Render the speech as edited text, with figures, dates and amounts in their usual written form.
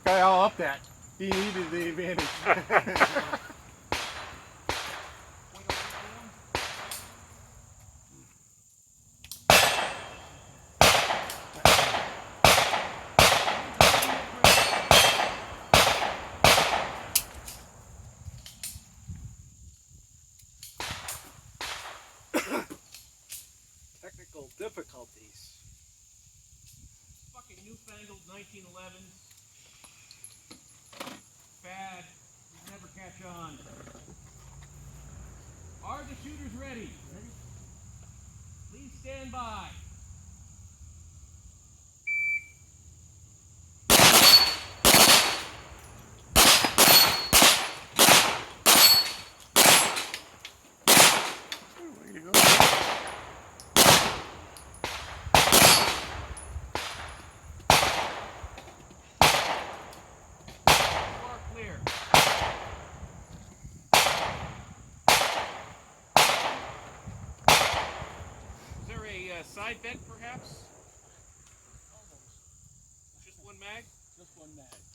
Guy all up that. He needed the advantage. Technical difficulties. Fucking newfangled 1911s. Bad. Never catch on. Are the shooters ready? Ready? Please stand by. There you go. Far clear. Is there a side vent, perhaps? Almost. Just one mag? Just one mag.